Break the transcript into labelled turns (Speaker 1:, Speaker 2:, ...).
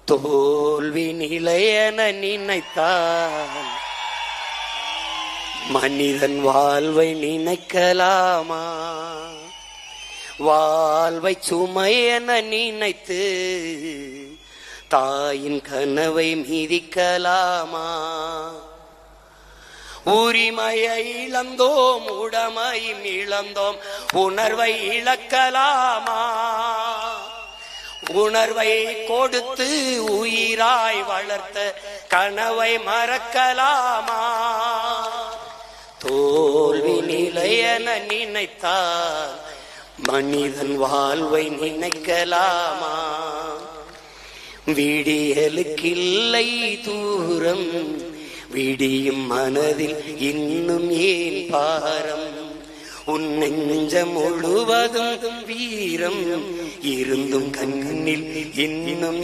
Speaker 1: தோல்வி நிலையென நினைத்தால் மனிதன் வாழ்வை நினைக்கலாமா? வாழ்வை சுமை என நினைத்து தாயின் கனவை மிதிக்கலாமா? உரிமையை இழந்தோம், உடமையும் இழந்தோம், உணர்வை இழக்கலாமா? உணர்வை கொடுத்து உயிராய் வளர்த்த கனவை மறக்கலாமா? தோல்வி நிலையென நினைத்தால் மனிதன் வாழ்வை நினைக்கலாமா? விடியலுக்கில்லை தூரம், விடியும் மனதில் இன்னும் ஏன் பாரம்? உன் நெஞ்சம் முழுவதும் வீரம் இருந்தும் கண்ணில் இன்னும்